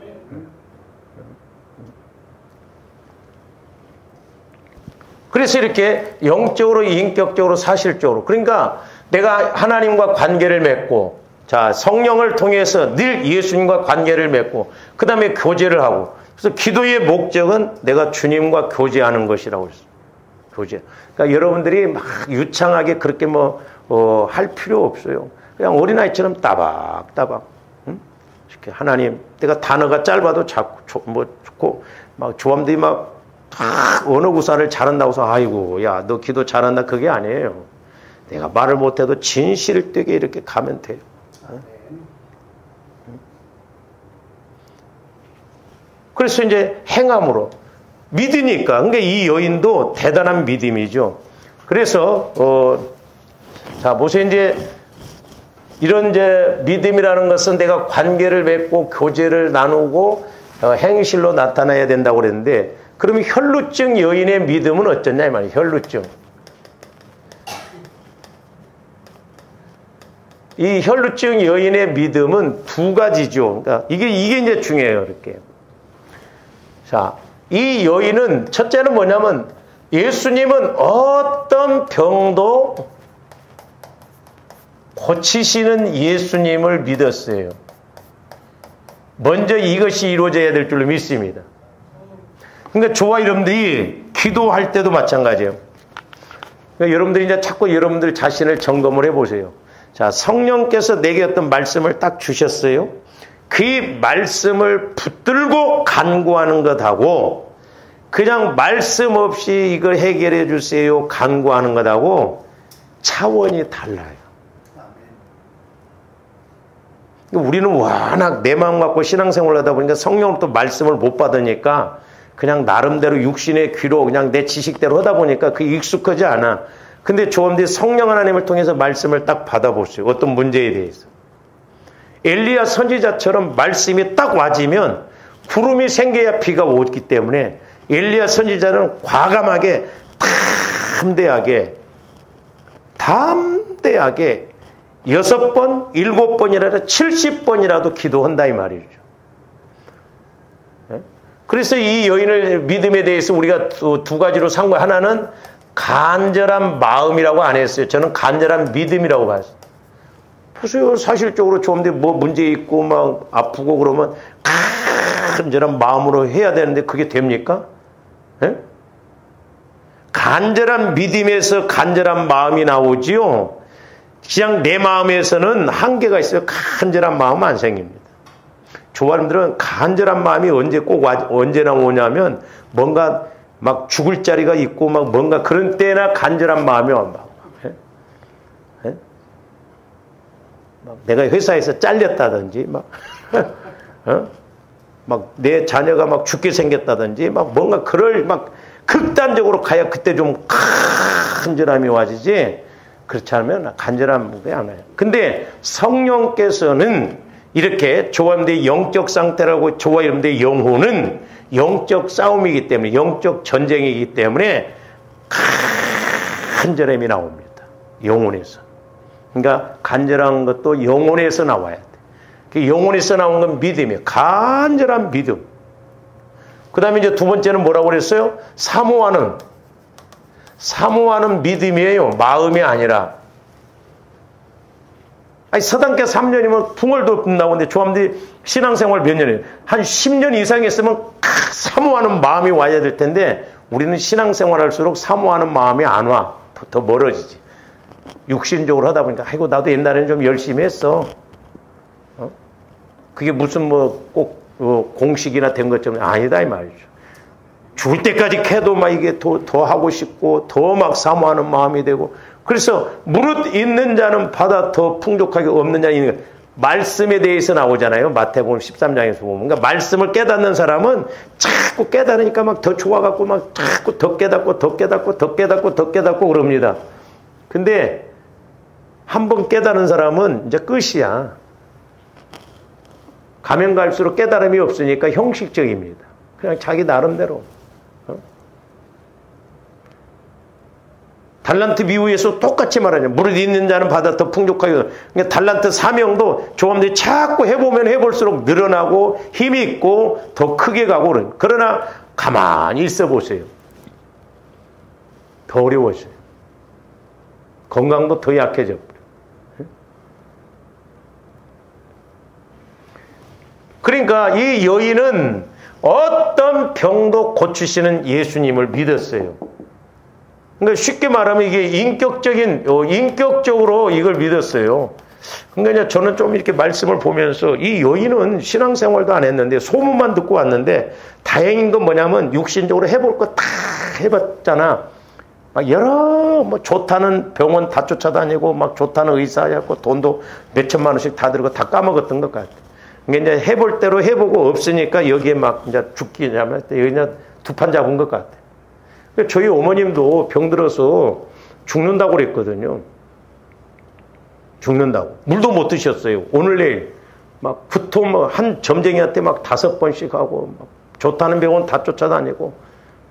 그래서 이렇게 영적으로, 인격적으로, 사실적으로. 그러니까 내가 하나님과 관계를 맺고, 자, 성령을 통해서 늘 예수님과 관계를 맺고, 그 다음에 교제를 하고. 그래서 기도의 목적은 내가 주님과 교제하는 것이라고 했어요. 교제. 그러니까 여러분들이 막 유창하게 그렇게 할 필요 없어요. 그냥 어린아이처럼 따박따박. 응? 이렇게 하나님, 내가 단어가 짧아도 좋고, 막 조함들이 막 언어 구사를 잘한다고 해서 아이고 야 너 기도 잘한다 그게 아니에요. 내가 말을 못해도 진실되게 이렇게 가면 돼요. 그래서 이제 행함으로 믿으니까. 그러니까 이 여인도 대단한 믿음이죠. 그래서 자 보세요. 이제 이런 이제 믿음이라는 것은 내가 관계를 맺고 교제를 나누고 행실로 나타나야 된다고 그랬는데, 그러면 혈루증 여인의 믿음은 어쩌냐 이 말이에요. 혈루증. 이 혈루증 여인의 믿음은 두 가지죠. 그러니까 이게 이제 중요해요. 이렇게. 자, 이 여인은 첫째는 뭐냐면 예수님은 어떤 병도 고치시는 예수님을 믿었어요. 먼저 이것이 이루어져야 될 줄로 믿습니다. 그러니까 저와 여러분들이 기도할 때도 마찬가지예요. 그러니까 여러분들이 이제 자꾸 여러분들 자신을 점검을 해보세요. 자, 성령께서 내게 어떤 말씀을 딱 주셨어요. 그 말씀을 붙들고 간구하는 것하고 그냥 말씀 없이 이걸 해결해 주세요 간구하는 것하고 차원이 달라요. 우리는 워낙 내 마음 갖고 신앙생활을 하다 보니까 성령으로부터 말씀을 못 받으니까 그냥 나름대로 육신의 귀로 그냥 내 지식대로 하다 보니까 그게 익숙하지 않아. 근데 조언들이 성령 하나님을 통해서 말씀을 딱 받아보세요. 어떤 문제에 대해서. 엘리야 선지자처럼 말씀이 딱 와지면 구름이 생겨야 비가 오기 때문에 엘리야 선지자는 과감하게 담대하게 6번, 7번이라도 70번이라도 기도한다 이 말이죠. 그래서 이 여인의 믿음에 대해서 우리가 두 가지로 상고, 하나는 간절한 마음이라고 안 했어요. 저는 간절한 믿음이라고 봤어요. 보세요. 사실적으로 좋은데 뭐 문제 있고 막 아프고 그러면 간절한 마음으로 해야 되는데 그게 됩니까? 네? 간절한 믿음에서 간절한 마음이 나오지요. 그냥 내 마음에서는 한계가 있어요. 간절한 마음은 안 생깁니다. 조화님들은 간절한 마음이 언제 나오냐면 뭔가 막 죽을 자리가 있고 막 뭔가 그런 때나 간절한 마음이 막 내가 회사에서 잘렸다든지 막 내 자녀가 막 죽게 생겼다든지 막 뭔가 막 극단적으로 가야 그때 좀 간절함이 와지지. 그렇지 않으면 간절함이 안 와요. 근데 성령께서는 이렇게 조화님들의 영적 상태라고 저와 여러분들의 영혼은 영적 싸움이기 때문에 영적 전쟁이기 때문에 간절함이 나옵니다. 영혼에서. 그러니까 간절한 것도 영혼에서 나와야 돼. 그 영혼에서 나온 건 믿음이에요. 간절한 믿음. 그 다음에 이제 두 번째는 뭐라고 그랬어요? 사모하는 믿음이에요. 마음이 아니라. 아니, 서당계 3년이면 풍월도 나오는데 조함들이 신앙생활 몇 년이에요? 한 10년 이상 했으면 사모하는 마음이 와야 될 텐데 우리는 신앙생활 할수록 사모하는 마음이 안 와. 더 멀어지지. 육신적으로 하다 보니까 아이고 나도 옛날에는 좀 열심히 했어. 그게 무슨 뭐 꼭 공식이나 된 것처럼 아니다 이 말이죠. 죽을 때까지 캐도 막 이게 더 하고 싶고 더 막 사모하는 마음이 되고, 그래서 무릇 있는 자는 받아 더 풍족하게 없는 자는 있는 것. 말씀에 대해서 나오잖아요. 마태복음 13장에서 보면. 그러니까 말씀을 깨닫는 사람은 자꾸 깨달으니까 막 더 좋아갖고 막 자꾸 더 깨닫고 그럽니다. 근데 한번 깨달은 사람은 이제 끝이야. 가면 갈수록 깨달음이 없으니까 형식적입니다. 그냥 자기 나름대로. 달란트 비유에서 똑같이 말하죠. 무릇 있는 자는 받아 더 풍족하게. 그러니까 달란트 사명도 조금들 자꾸 해보면 해볼수록 늘어나고 힘이 있고 더 크게 가고 그래요. 그러나 가만히 있어 보세요. 더 어려워져요. 건강도 더 약해져 버려요. 그러니까 이 여인은 어떤 병도 고치시는 예수님을 믿었어요. 그러니까 쉽게 말하면 이게 인격적으로 이걸 믿었어요. 그러니까 저는 좀 이렇게 말씀을 보면서 이 여인은 신앙생활도 안 했는데 소문만 듣고 왔는데 다행인 건 뭐냐면 육신적으로 해볼 거 다 해봤잖아. 막 여러 뭐 좋다는 병원 다 쫓아다니고 막 좋다는 의사였고 돈도 몇 천만 원씩 다 들고 다 까먹었던 것 같아. 그러니까 이제 해볼 대로 해보고 없으니까 여기에 막 이제 죽기냐면 여기 그냥 두 판 잡은 것 같아. 저희 어머님도 병들어서 죽는다고 그랬거든요. 죽는다고. 물도 못 드셨어요. 오늘 내일 막 구토 한 점쟁이한테 막 5번씩 하고 막 좋다는 병원 다 쫓아다니고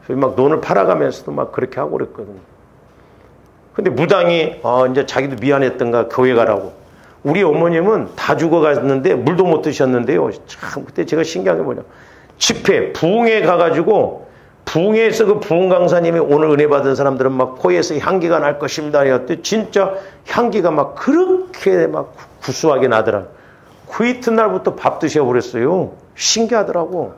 막 돈을 팔아가면서도 막 그렇게 하고 그랬거든요. 근데 무당이 이제 자기도 미안했던가 교회 가라고. 우리 어머님은 다 죽어갔는데 물도 못 드셨는데요. 참 그때 제가 신기한 게 뭐냐. 집회 부흥회 가가지고 부흥회에서 그 부흥 강사님이 오늘 은혜 받은 사람들은 막 코에서 향기가 날 것입니다. 그랬더니 진짜 향기가 막 그렇게 막 구수하게 나더라. 그 이튿날부터 밥 드셔버렸어요. 신기하더라고.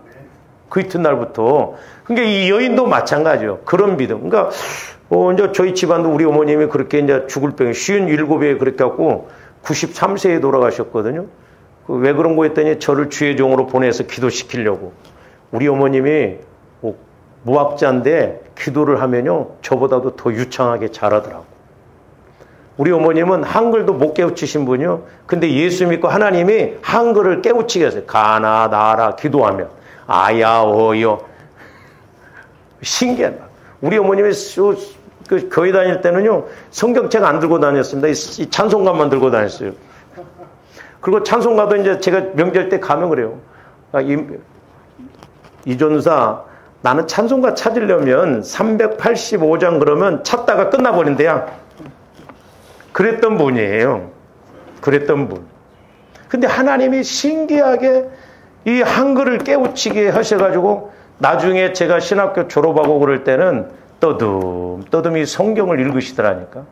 그 이튿날부터. 그러니까 이 여인도 마찬가지예요. 그런 믿음. 그러니까 이제 저희 집안도 우리 어머님이 그렇게 이제 죽을 병에 57에 그렇게 갖고 93세에 돌아가셨거든요. 왜 그런 거 했더니 저를 주의 종으로 보내서 기도시키려고. 우리 어머님이 무학자인데 기도를 하면요 저보다도 더 유창하게 잘하더라고. 우리 어머님은 한글도 못 깨우치신 분이요. 근데 예수 믿고 하나님이 한글을 깨우치게 했어요. 가나 나라 기도하면 아야 어여. 신기하다. 우리 어머님이 그 교회 다닐 때는요 성경책 안 들고 다녔습니다. 이 찬송가만 들고 다녔어요. 그리고 찬송가도 이제 제가 명절 때 가면 그래요. 이존사 나는 찬송가 찾으려면 385장 그러면 찾다가 끝나버린대요. 그랬던 분이에요. 그랬던 분. 근데 하나님이 신기하게 이 한글을 깨우치게 하셔가지고 나중에 제가 신학교 졸업하고 그럴 때는 떠듬이 성경을 읽으시더라니까.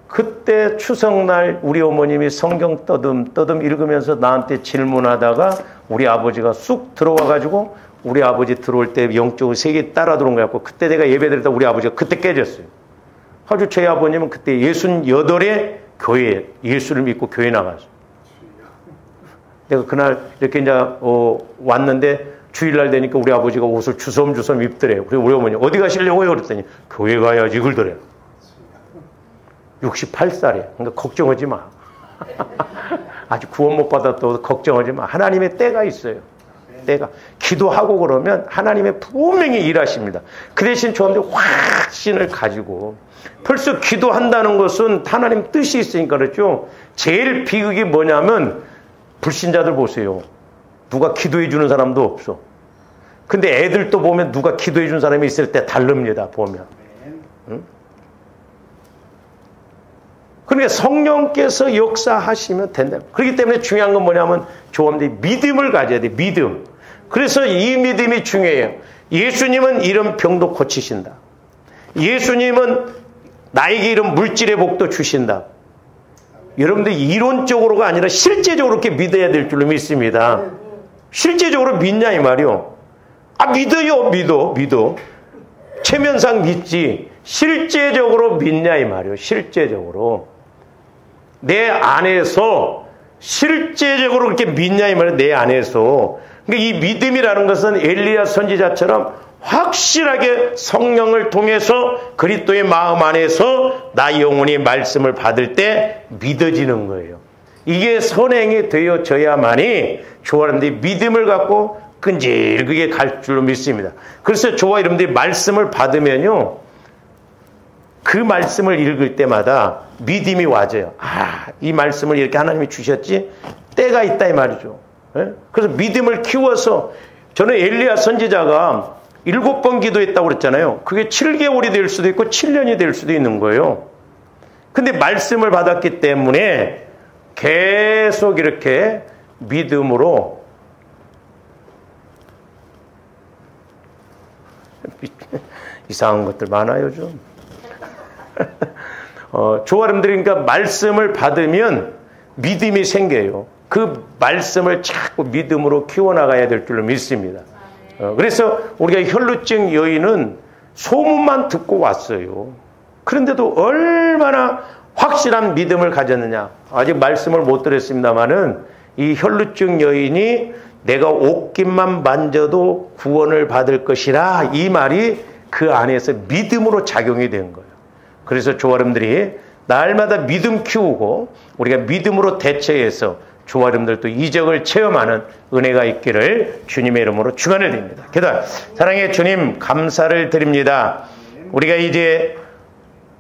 그때 추석날 우리 어머님이 성경 떠듬 읽으면서 나한테 질문하다가 우리 아버지가 쑥 들어와가지고 우리 아버지 들어올 때 영적으로 세계 따라 들어온 거 같고 그때 내가 예배드렸다 우리 아버지가 그때 깨졌어요. 아주 저희 아버님은 그때 68에 교회에 예수를 믿고 교회 나갔어요. 내가 그날 이렇게 이제 왔는데 주일날 되니까 우리 아버지가 옷을 주섬주섬 입더래요. 그리고 우리 어머니 어디 가시려고요? 그랬더니 교회 가야지 그러더래요. 68살이에요. 그러니까 걱정하지 마. 아직 구원 못 받았다고 걱정하지 마. 하나님의 때가 있어요. 때가. 기도하고 그러면 하나님의 분명히 일하십니다. 그 대신 저한테 확신을 가지고 벌써 기도한다는 것은 하나님 뜻이 있으니까 그렇죠. 제일 비극이 뭐냐면 불신자들 보세요. 누가 기도해 주는 사람도 없어. 근데 애들도 보면 누가 기도해 주는 사람이 있을 때 다릅니다. 보면. 응? 그러니까 성령께서 역사하시면 된다. 그렇기 때문에 중요한 건 뭐냐면 조합들이 믿음을 가져야 돼. 믿음. 그래서 이 믿음이 중요해요. 예수님은 이런 병도 고치신다. 예수님은 나에게 이런 물질의 복도 주신다. 여러분들 이론적으로가 아니라 실제적으로 이렇게 믿어야 될 줄로 믿습니다. 실제적으로 믿냐 이 말이요. 믿어요. 믿어. 체면상 믿지. 실제적으로 믿냐 이 말이요. 실제적으로. 내 안에서 실제적으로 그렇게 믿냐 이 말이에요. 내 안에서. 그러니까 이 믿음이라는 것은 엘리야 선지자처럼 확실하게 성령을 통해서 그리스도의 마음 안에서 나 영혼이 말씀을 받을 때 믿어지는 거예요. 이게 선행이 되어져야만이 저와 여러분들이 믿음을 갖고 끈질기게 갈 줄로 믿습니다. 그래서 저와 여러분들이 말씀을 받으면요. 그 말씀을 읽을 때마다 믿음이 와져요. 이 말씀을 이렇게 하나님이 주셨지? 때가 있다 이 말이죠. 그래서 믿음을 키워서 저는 엘리야 선지자가 7번 기도했다고 그랬잖아요. 그게 7개월이 될 수도 있고 7년이 될 수도 있는 거예요. 근데 말씀을 받았기 때문에 계속 이렇게 믿음으로 이상한 것들 많아요, 요즘. 조아름들이 그러니까 말씀을 받으면 믿음이 생겨요. 그 말씀을 자꾸 믿음으로 키워나가야 될 줄로 믿습니다. 그래서 우리가 혈루증 여인은 소문만 듣고 왔어요. 그런데도 얼마나 확실한 믿음을 가졌느냐. 아직 말씀을 못 들었습니다마는 이 혈루증 여인이 내가 옷깃만 만져도 구원을 받을 것이라 이 말이 그 안에서 믿음으로 작용이 된 거예요. 그래서 조아름들이 날마다 믿음 키우고 우리가 믿음으로 대처해서 조아름들도 이적을 체험하는 은혜가 있기를 주님의 이름으로 축원을 드립니다. 기도합니다. 사랑의 주님 감사를 드립니다. 우리가 이제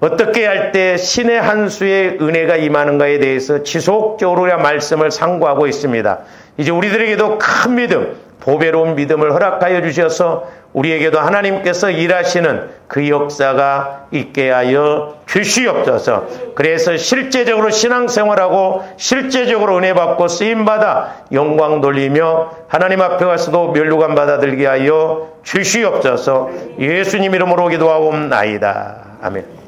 어떻게 할 때 신의 한 수의 은혜가 임하는가에 대해서 지속적으로 우리가 말씀을 상고하고 있습니다. 이제 우리들에게도 큰 믿음, 보배로운 믿음을 허락하여 주셔서 우리에게도 하나님께서 일하시는 그 역사가 있게 하여 주시옵소서. 그래서 실제적으로 신앙생활하고 실제적으로 은혜 받고 쓰임받아 영광 돌리며 하나님 앞에 가서도 면류관 받아들게 하여 주시옵소서. 예수님 이름으로 기도하옵나이다. 아멘.